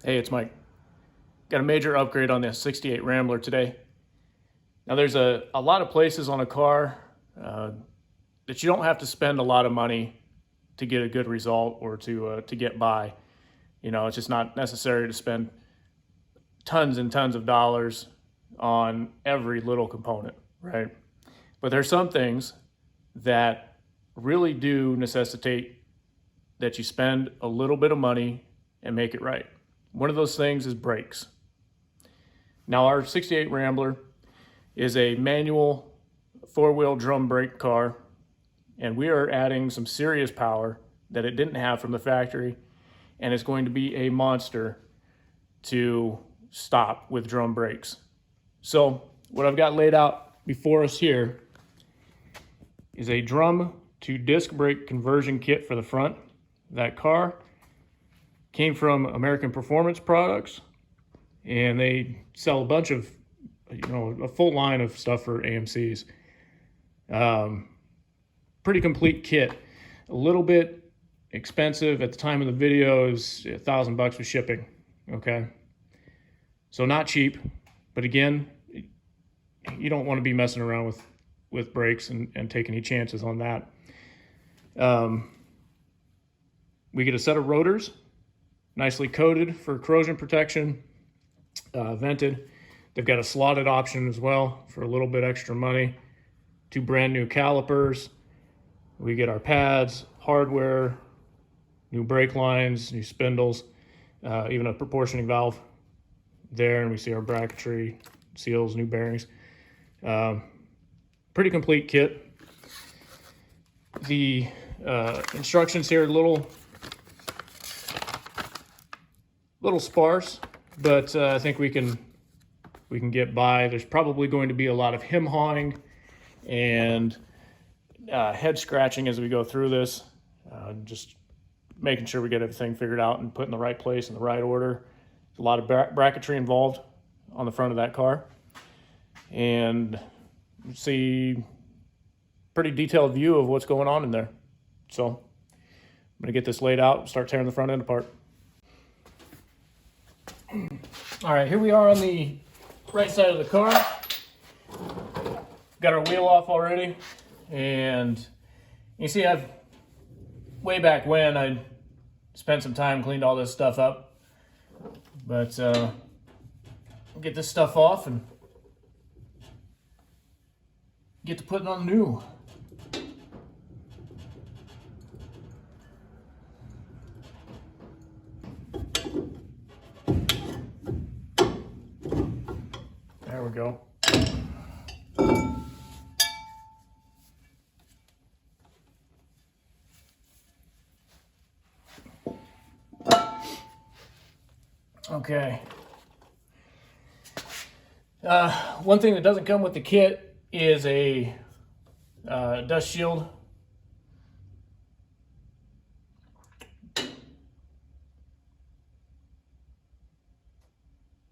Hey, it's Mike. Got a major upgrade on the 68 Rambler today. Now there's a lot of places on a car that you don't have to spend a lot of money to get a good result or to get by. You know, it's just not necessary to spend tons and tons of dollars on every little component, right? But there's some things that really do necessitate that you spend a little bit of money and make it right. One of those things is brakes. Now our 68 Rambler is a manual four-wheel drum brake car, and we are adding some serious power that it didn't have from the factory, and it's going to be a monster to stop with drum brakes. So what I've got laid out before us here is a drum to disc brake conversion kit for the front. That car came from American Performance Products, and they sell a bunch of, a full line of stuff for AMCs. Pretty complete kit. A little bit expensive at the time of the video, is $1,000 with shipping. Okay, so not cheap, but again, you don't want to be messing around with brakes and take any chances on that. We get a set of rotors, nicely coated for corrosion protection, vented. They've got a slotted option as well for a little bit extra money. 2 brand new calipers. We get our pads, hardware, new brake lines, new spindles, even a proportioning valve there, and we see our bracketry, seals, new bearings. Pretty complete kit. The instructions here are a little sparse, but I think we can get by. There's probably going to be a lot of hem hawing and head scratching as we go through this, just making sure we get everything figured out and put in the right place in the right order. There's a lot of bracketry involved on the front of that car, and you see pretty detailed view of what's going on in there. So I'm gonna get this laid out and start tearing the front end apart. All right, here we are on the right side of the car. Got our wheel off already, and you see I've, way back when, I spent some time, cleaned all this stuff up, but get this stuff off and get to putting on new. There we go. Okay. One thing that doesn't come with the kit is a dust shield.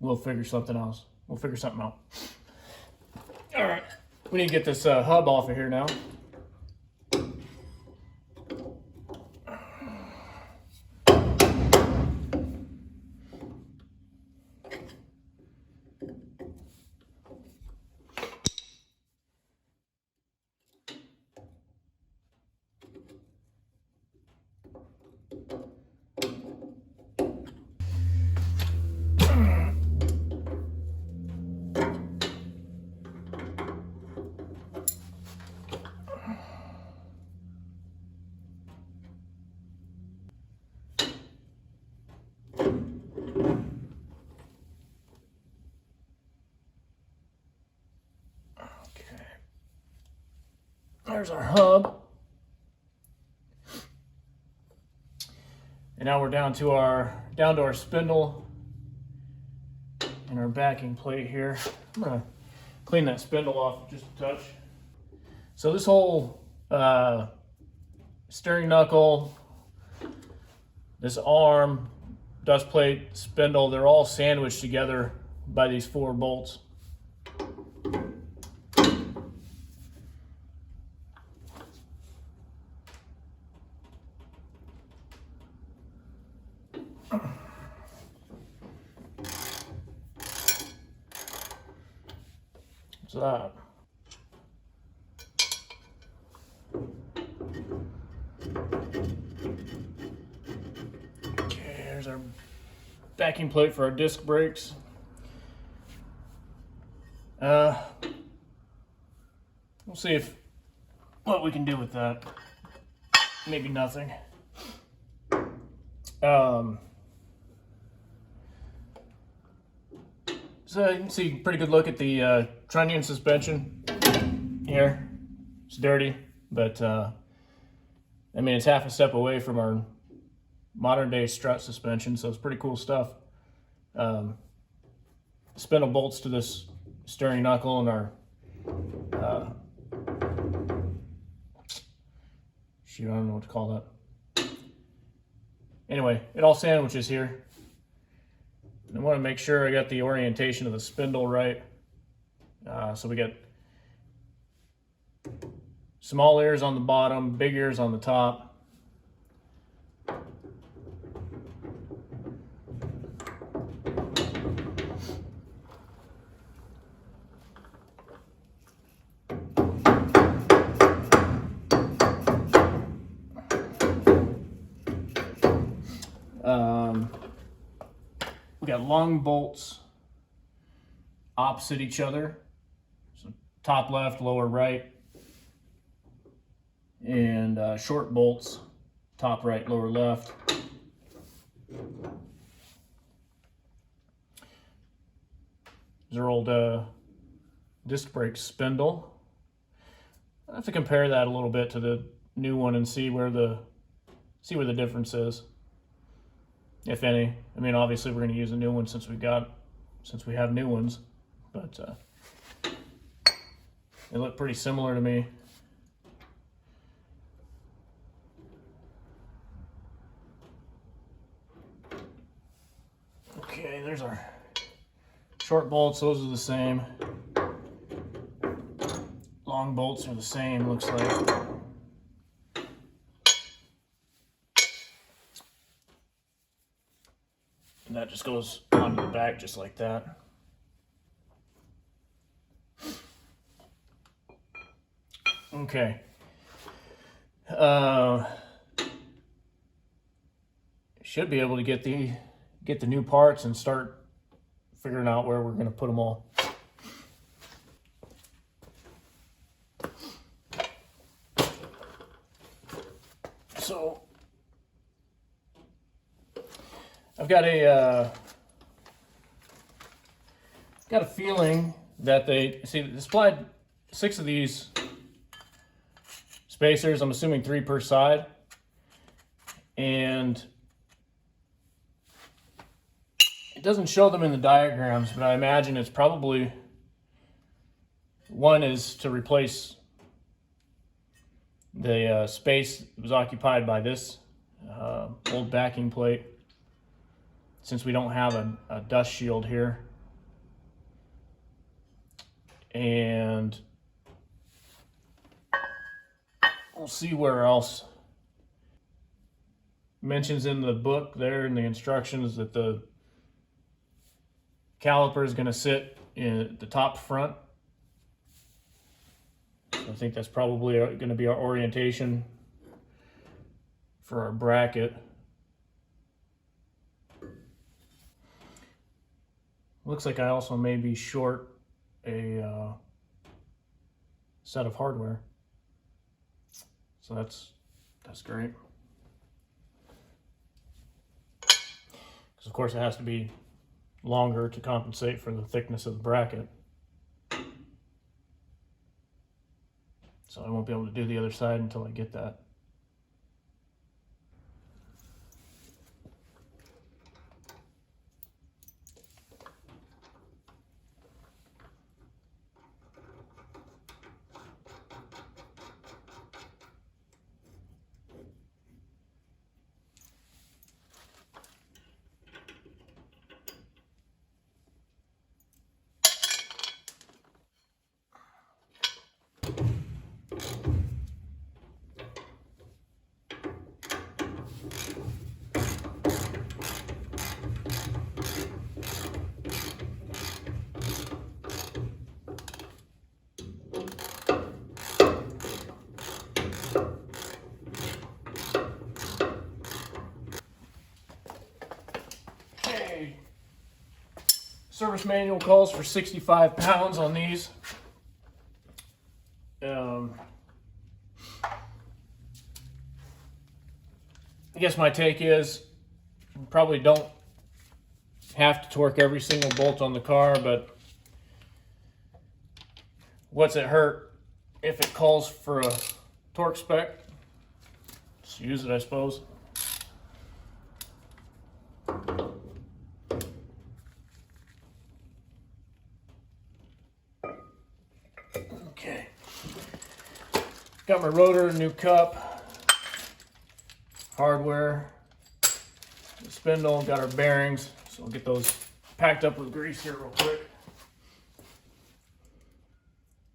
We'll figure something else. We'll figure something out. All right, we need to get this hub off of here now. There's our hub. And now we're down to our spindle and our backing plate here. I'm gonna clean that spindle off just a touch. So this whole steering knuckle, this arm, dust plate, spindle, they're all sandwiched together by these 4 bolts. that? Okay, here's our backing plate for our disc brakes. We'll see what we can do with that. Maybe nothing. So you can see a pretty good look at the trunnion suspension here. It's dirty, but I mean, it's half a step away from our modern day strut suspension, so it's pretty cool stuff. Spindle bolts to this steering knuckle and our shoot, I don't know what to call that. Anyway, it all sandwiches here. I want to make sure I got the orientation of the spindle right. So we got small ears on the bottom, big ears on the top. We got long bolts opposite each other, so top left, lower right, and short bolts, top right, lower left. There's our old disc brake spindle. I have to compare that a little bit to the new one and see where the difference is, if any. I mean, obviously we're going to use a new one since we have new ones, but they look pretty similar to me. Okay, there's our short bolts. Those are the same. Long bolts are the same, looks like. And that just goes onto the back just like that. Okay. Should be able to get the new parts and start figuring out where we're going to put them all. So I've got a feeling that they supplied 6 of these spacers. I'm assuming 3 per side, and it doesn't show them in the diagrams, but I imagine it's probably one is to replace the space that was occupied by this old backing plate, since we don't have a dust shield here. And we'll see where else. Mentions in the book there in the instructions that the caliper is going to sit in the top front. I think that's probably going to be our orientation for our bracket. Looks like I also may be short a set of hardware, so that's great. Because of course it has to be longer to compensate for the thickness of the bracket. So I won't be able to do the other side until I get that. Okay. Service manual calls for 65 pounds on these. I guess my take is you probably don't have to torque every single bolt on the car, but what's it hurt if it calls for a torque spec? Just use it, I suppose. Okay. Got my rotor, new cup, hardware, the spindle, got our bearings. So I'll get those packed up with grease here real quick.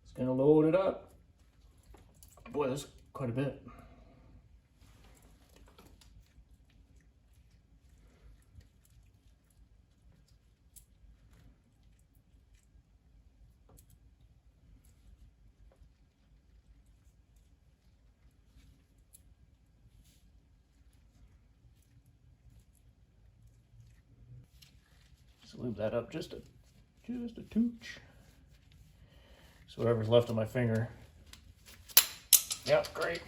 Just gonna load it up. Boy, that's quite a bit. So leave that up just a tooch. So whatever's left of my finger. Yep, great.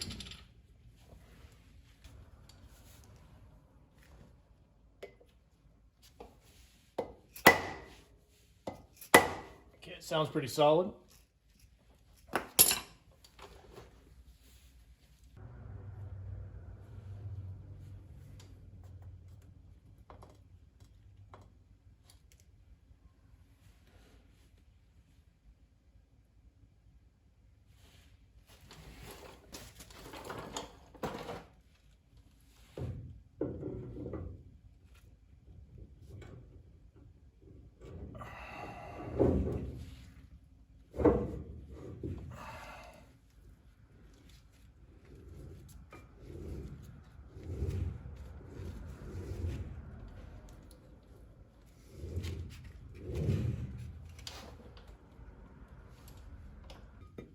Okay, it sounds pretty solid.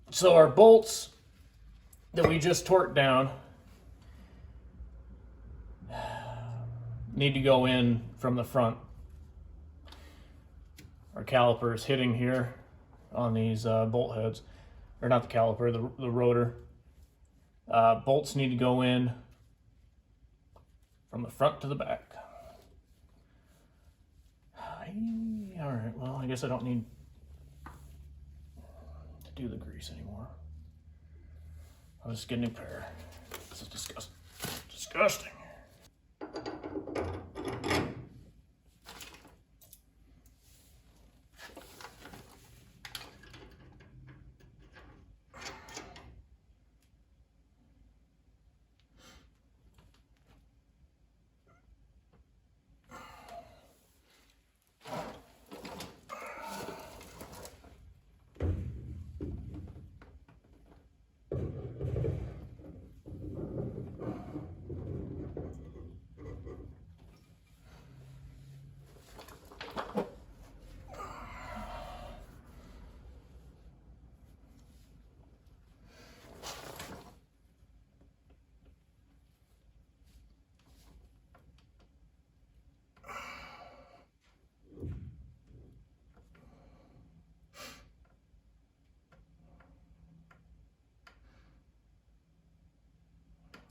So our bolts that we just torqued down need to go in from the front. Our caliper is hitting here on these bolt heads, or not the caliper, the rotor. Bolts need to go in from the front to the back. All right, well, I guess I don't need to do the grease anymore. I'll just get a new pair. This is disgusting.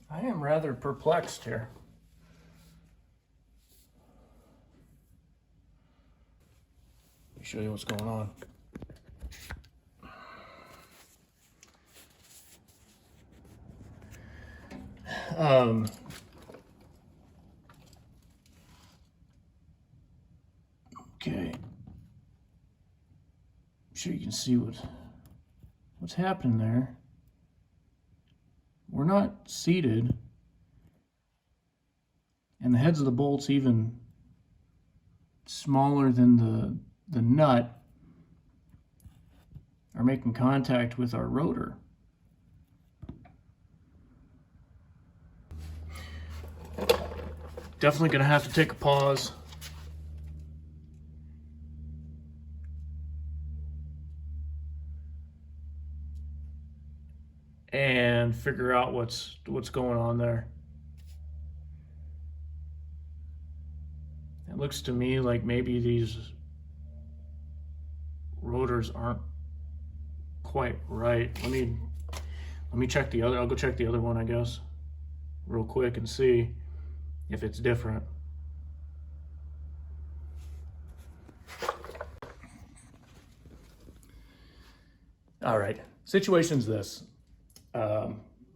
I am rather perplexed here. Let me show you what's going on. Okay. I'm sure you can see what's happening there. We're not seated, and the heads of the bolts even smaller than the nut are making contact with our rotor. Definitely gonna have to take a pause. And figure out what's going on there. It looks to me like maybe these rotors aren't quite right. Let me check the other. I'll go check the other one, I guess, real quick and see if it's different. All right, situation's this.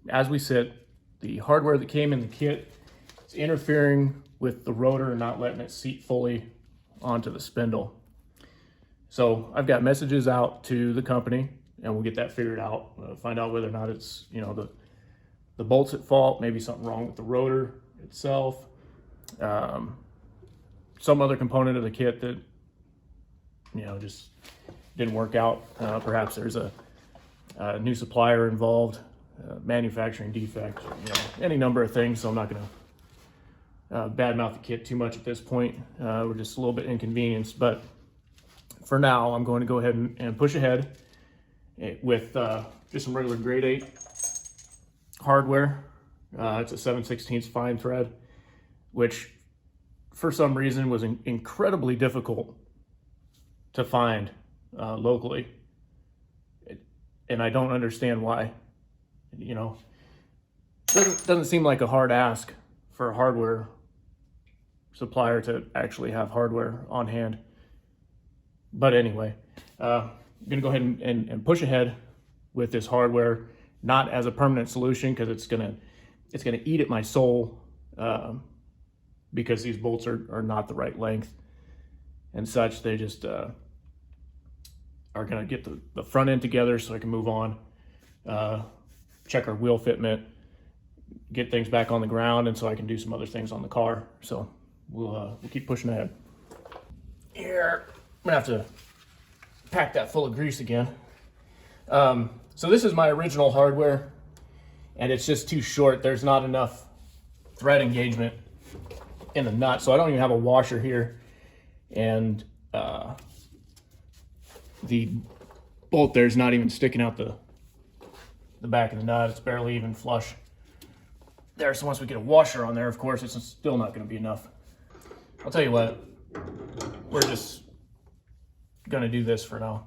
As we sit, the hardware that came in the kit is interfering with the rotor and not letting it seat fully onto the spindle. So I've got messages out to the company, and we'll get that figured out. Find out whether or not it's, you know, the bolt's at fault, maybe something wrong with the rotor itself, some other component of the kit that, you know, just didn't work out. Perhaps there's a new supplier involved, manufacturing defect, you know, any number of things. So I'm not going to badmouth the kit too much at this point. We're just a little bit inconvenienced, but for now, I'm going to go ahead and push ahead with just some regular grade 8 hardware. It's a 7/16 fine thread, which for some reason was incredibly difficult to find locally. And I don't understand why. You know, doesn't seem like a hard ask for a hardware supplier to actually have hardware on hand. But anyway, I'm gonna go ahead and push ahead with this hardware, not as a permanent solution, because it's gonna eat at my soul, because these bolts are not the right length and such. They just are gonna get the front end together so I can move on, check our wheel fitment, get things back on the ground, and so I can do some other things on the car. So we'll keep pushing ahead. Here, I'm gonna have to pack that full of grease again. So this is my original hardware, and it's just too short. There's not enough thread engagement in the nut, so I don't even have a washer here. And the bolt there's not even sticking out the back of the nut. It's barely even flush there. So once we get a washer on there, of course, it's still not going to be enough. I'll tell you what, we're just going to do this for now.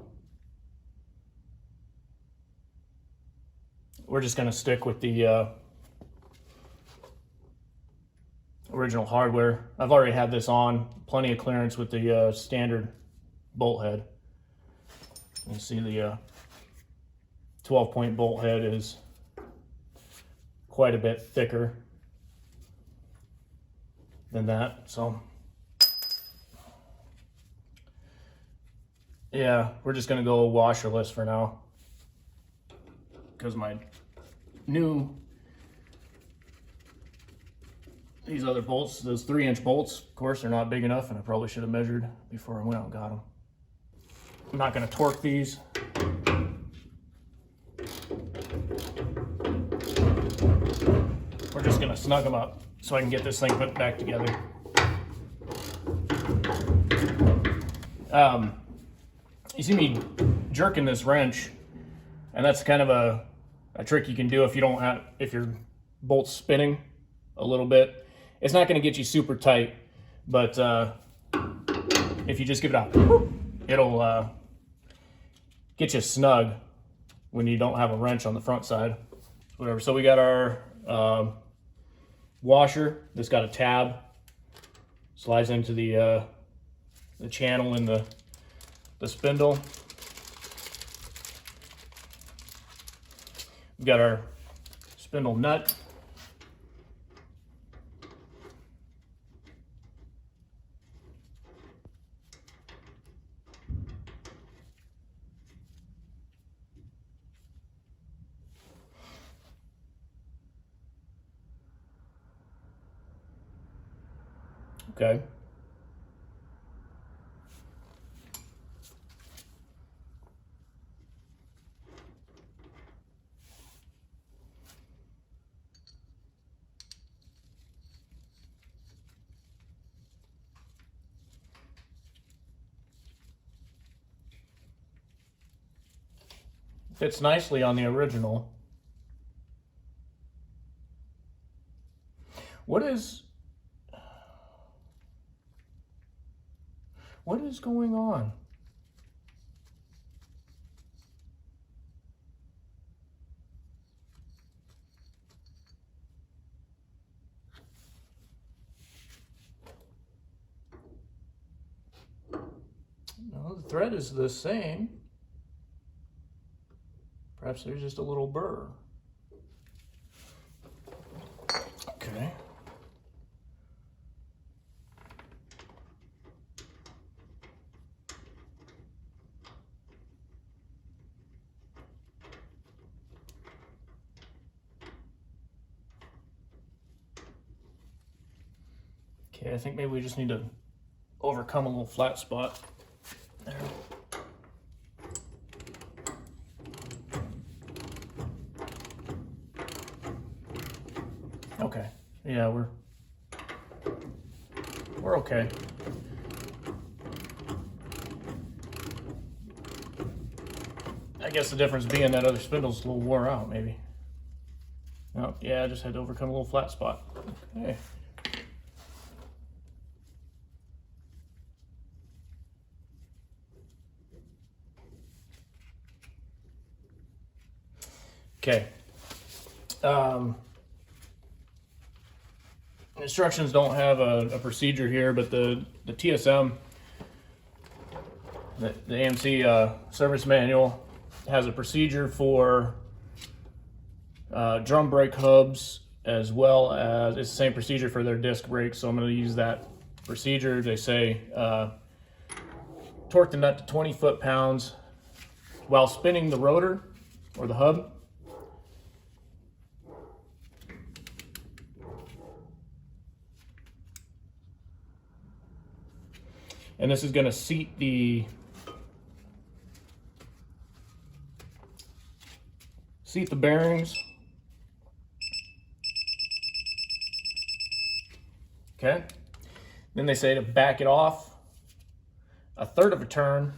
We're just going to stick with the original hardware. I've already had this on, plenty of clearance with the standard bolt head. You see the 12-point bolt head is quite a bit thicker than that. So yeah, we're just gonna go washerless for now, because my these other bolts, those 3-inch bolts, of course, they're not big enough, and I probably should have measured before I went out and got them. I'm not gonna torque these. We're just gonna snug them up so I can get this thing put back together. You see me jerking this wrench, and that's kind of a trick you can do if your bolt's spinning a little bit. It's not gonna get you super tight, but if you just give it a, it'll get you snug when you don't have a wrench on the front side. Whatever. So we got our washer. This got a tab, slides into the channel in the spindle. We've got our spindle nut. Okay. Fits nicely on the original. What is What is going on? No, the thread is the same. Perhaps there's just a little burr. Okay. Okay, I think maybe we just need to overcome a little flat spot there. Okay, yeah, we're okay. I guess the difference being that other spindle's a little wore out, maybe. Oh, yeah, I just had to overcome a little flat spot. Okay. Okay. Instructions don't have a procedure here, but the TSM, the AMC service manual has a procedure for drum brake hubs, as well as it's the same procedure for their disc brakes. So I'm going to use that procedure. They say torque the nut to 20 foot-pounds while spinning the rotor or the hub. And this is going to seat the bearings. Okay. Then they say to back it off a third of a turn.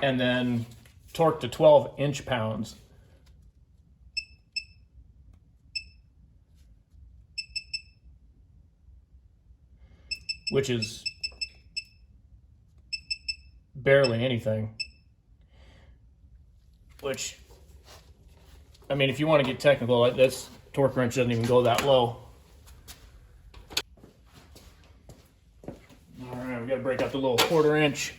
And then torque to 12 inch-pounds. Which is barely anything. Which, I mean, if you want to get technical, this torque wrench doesn't even go that low. All right, we got to break out the little 1/4 inch.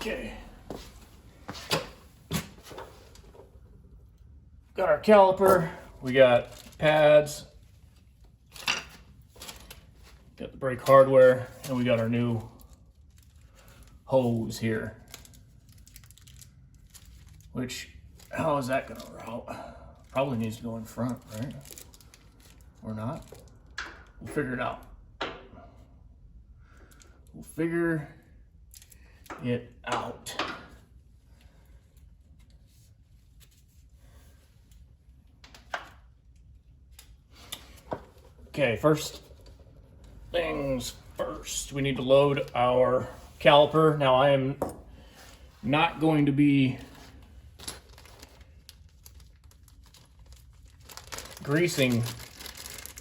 Okay. Got our caliper, we got pads, got the brake hardware, and we got our new hose here. Which, how is that gonna route? Probably needs to go in front, right? Or not? We'll figure it out. We'll figure it out. Okay, first things first, we need to load our caliper. Now I am not going to be greasing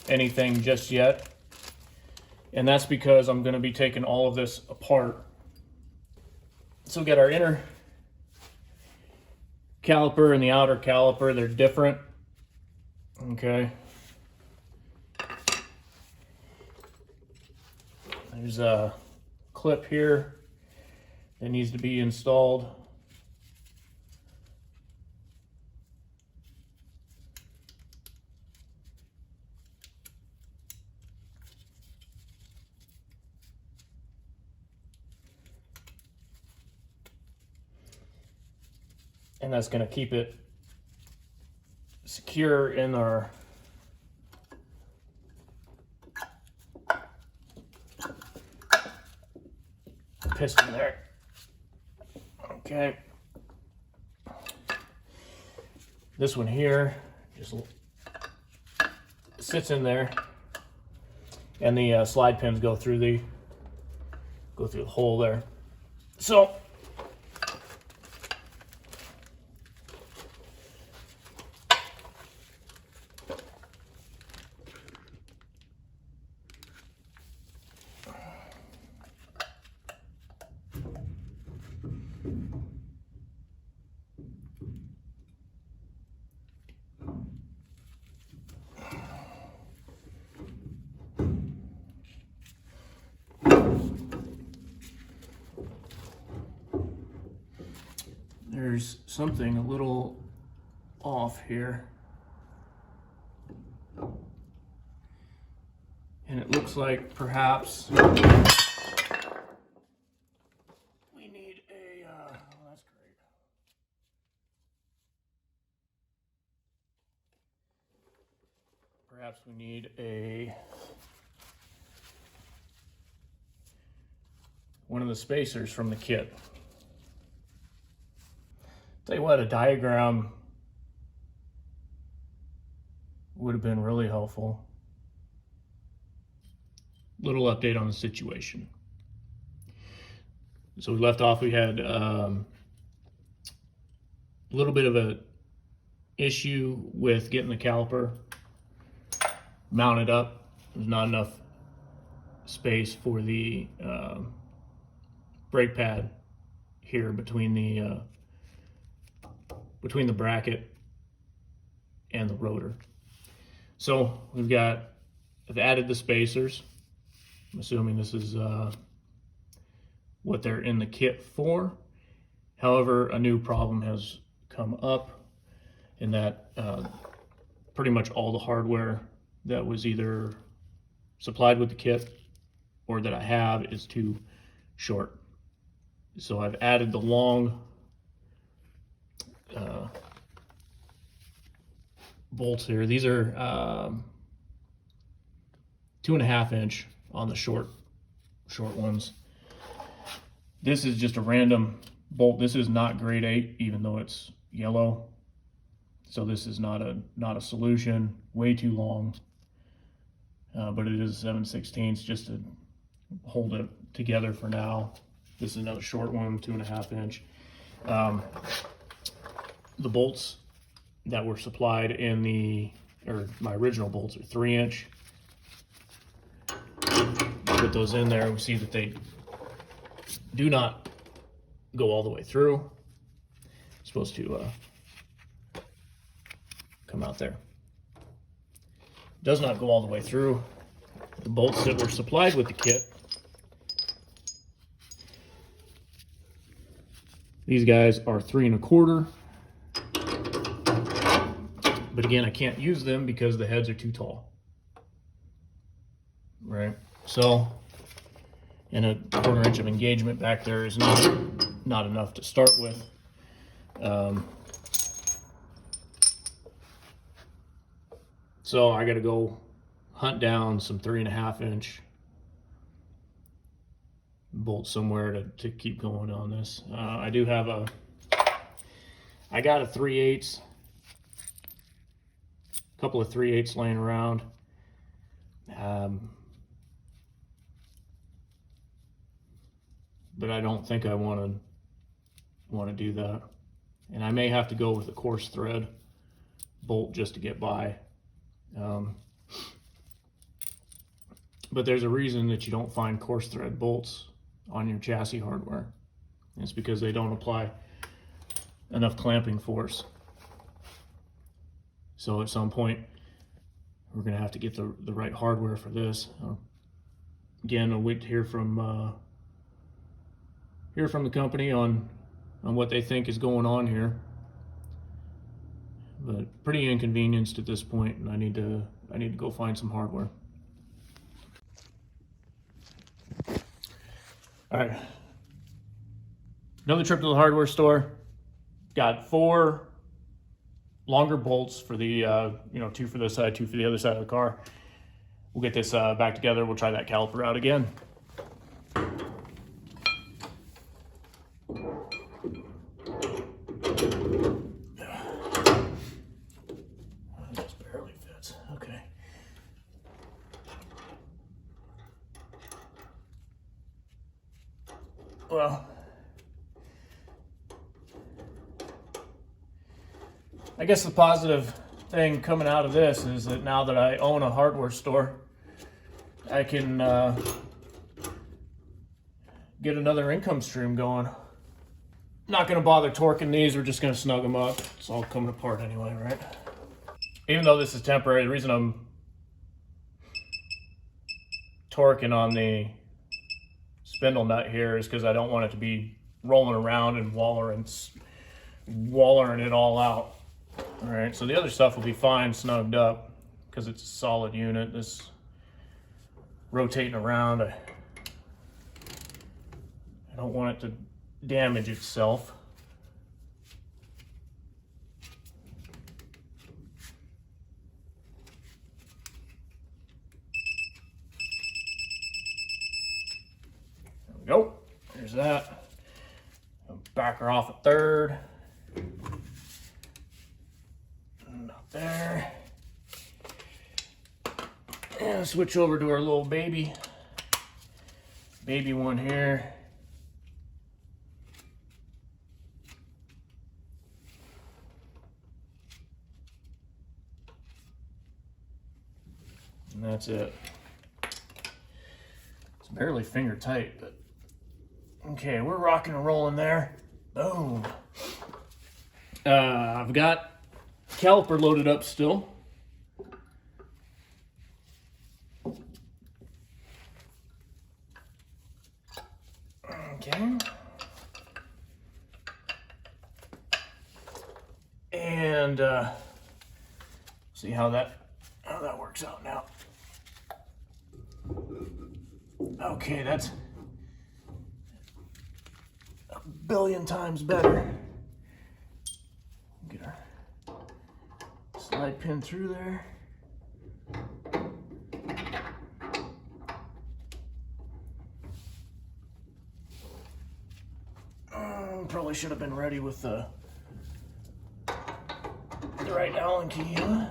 anything just yet, and that's because I'm going to be taking all of this apart. So we got our inner caliper and the outer caliper. They're different. Okay. There's clip here that needs to be installed. And that's going to keep it secure in our piston there. Okay. This one here just sits in there, and the slide pins go through the hole there. So there's something a little off here, and it looks like perhaps we need a oh, that's great. Perhaps we need one of the spacers from the kit. Tell you what, a diagram would have been really helpful. Little update on the situation. So we left off, we had a little bit of a issue with getting the caliper mounted up. There's not enough space for the brake pad here between the bracket and the rotor. So I've added the spacers. I'm assuming this is what they're in the kit for. However, a new problem has come up in that pretty much all the hardware that was either supplied with the kit or that I have is too short. So I've added the long bolts here. These are 2.5 inch on the short ones. This is just a random bolt. This is not grade 8, even though it's yellow. So this is not a solution. Way too long, but it is 7/16 just to hold it together for now. This is another short one, 2.5 inch. The bolts that were supplied in my original bolts are 3 inch. Put those in there, we see that they do not go all the way through. It's supposed to come out there. Does not go all the way through. The bolts that were supplied with the kit, these guys are 3 1/4. But again, I can't use them because the heads are too tall. Right? So, and a 1/4 inch of engagement back there is not enough to start with. So I got to go hunt down some 3.5 inch bolts somewhere to keep going on this. I do have I got a 3/8, couple of 3/8 laying around. But I don't think I want to do that, and I may have to go with a coarse thread bolt just to get by. But there's a reason that you don't find coarse thread bolts on your chassis hardware. It's because they don't apply enough clamping force. So at some point we're going to have to get the right hardware for this. Again, I'll wait to hear from hear from the company on what they think is going on here. But pretty inconvenienced at this point, and I need to go find some hardware. All right, another trip to the hardware store. Got 4 longer bolts for the 2 for this side, 2 for the other side of the car. We'll get this back together. We'll try that caliper out again. This barely fits. Okay. Well, I guess the positive thing coming out of this is that now that I own a hardware store, I can get another income stream going. Not going to bother torquing these, we're just going to snug them up. It's all coming apart anyway, right? Even though this is temporary, the reason I'm torquing on the spindle nut here is because I don't want it to be rolling around and wallering it all out. All right, so the other stuff will be fine snugged up because it's a solid unit. This rotating around, I don't want it to damage itself. There we go. There's that. I'll back her off a third. Up there. And switch over to our little baby one here. And that's it. It's barely finger tight, but okay, we're rocking and rolling there. Boom. I've got caliper loaded up still. Okay. And see how that works out now. Okay, that's a billion times better. Get our slide pin through there. Probably should have been ready with the right Allen key, huh?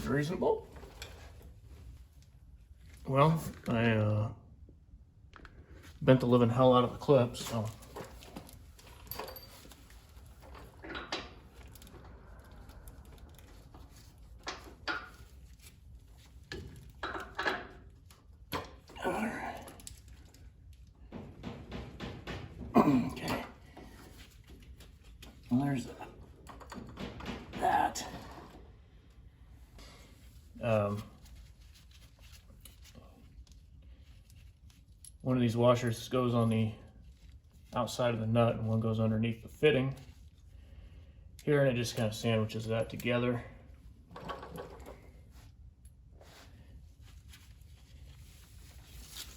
Reasonable. Well, I bent the living hell out of the clips, so all right. Okay. Well, there's that. One of these washers goes on the outside of the nut and one goes underneath the fitting here, and it just kind of sandwiches that together.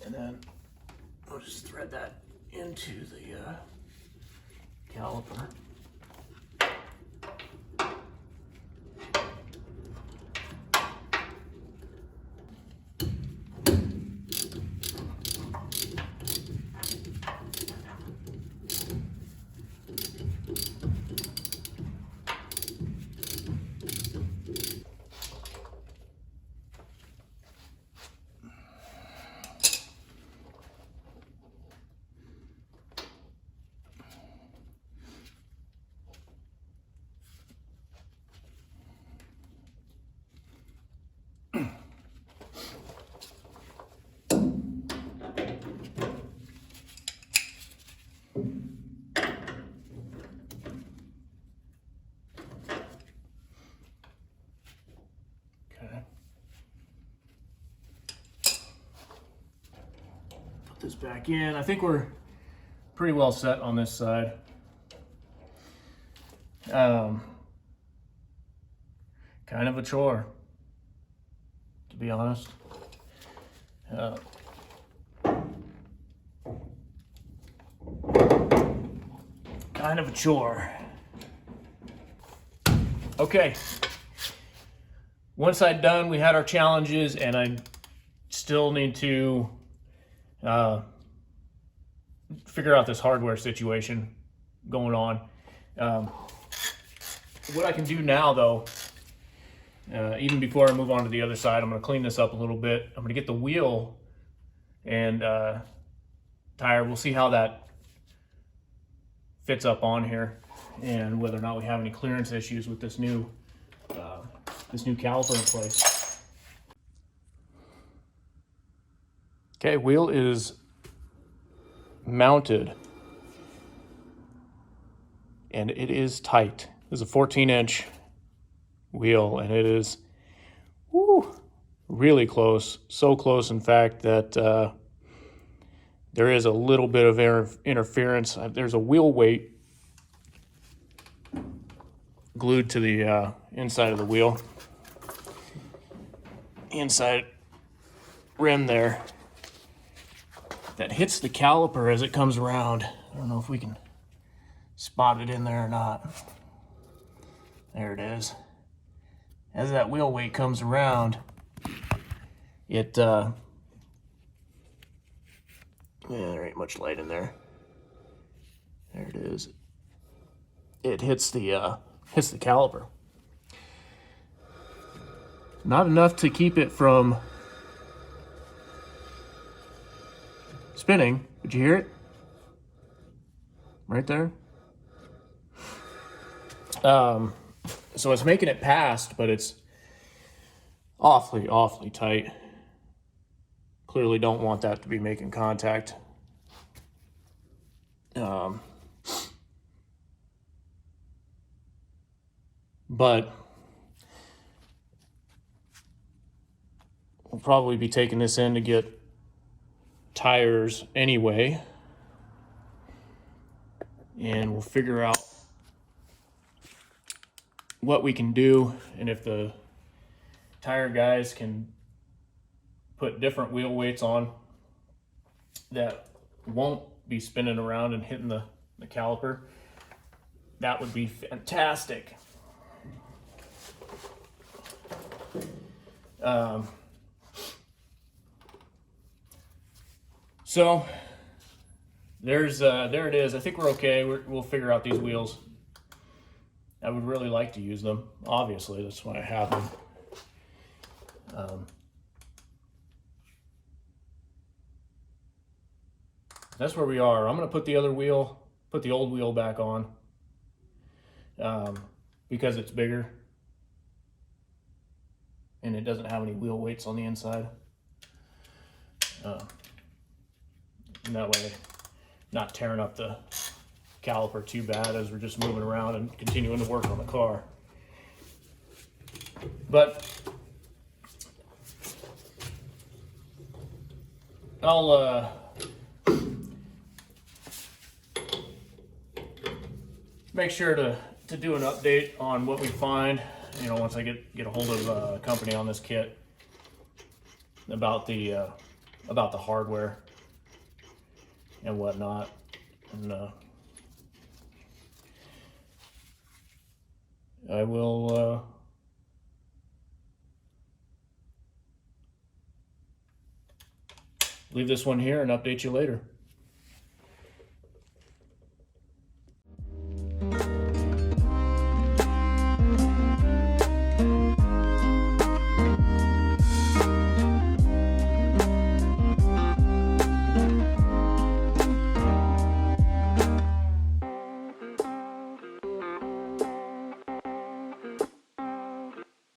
And then we'll just thread that into the caliper. this back in. I think we're pretty well set on this side. Kind of a chore, to be honest. Kind of a chore. Okay. One side done, we had our challenges, and I still need to figure out this hardware situation going on. What I can do now, though, even before I move on to the other side, I'm going to clean this up a little bit. I'm going to get the wheel and tire. We'll see how that fits up on here, and whether or not we have any clearance issues with this new caliper in place. Okay, wheel is mounted, and it is tight. This is a 14-inch wheel, and it is really close. So close, in fact, that there is a little bit of interference. There's a wheel weight glued to the inside of the wheel, inside rim there, that hits the caliper as it comes around. I don't know if we can spot it in there or not. There it is. As that wheel weight comes around, it yeah, there ain't much light in there. There it is. It hits the caliper. Not enough to keep it from spinning. Did you hear it? Right there. So it's making it past, but it's awfully tight. Clearly don't want that to be making contact. But we'll probably be taking this in to get tires anyway, and we'll figure out what we can do, and if the tire guys can put different wheel weights on that won't be spinning around and hitting the caliper, that would be fantastic. So there it is. I think we're okay. We'll figure out these wheels. I would really like to use them. Obviously, that's why I have them. That's where we are. I'm going to put the other wheel, put the old wheel back on, because it's bigger and it doesn't have any wheel weights on the inside. And that way, not tearing up the caliper too bad as we're just moving around and continuing to work on the car. But I'll make sure to do an update on what we find, you know, once I get a hold of a company on this kit about the hardware and whatnot. And I will leave this one here and update you later.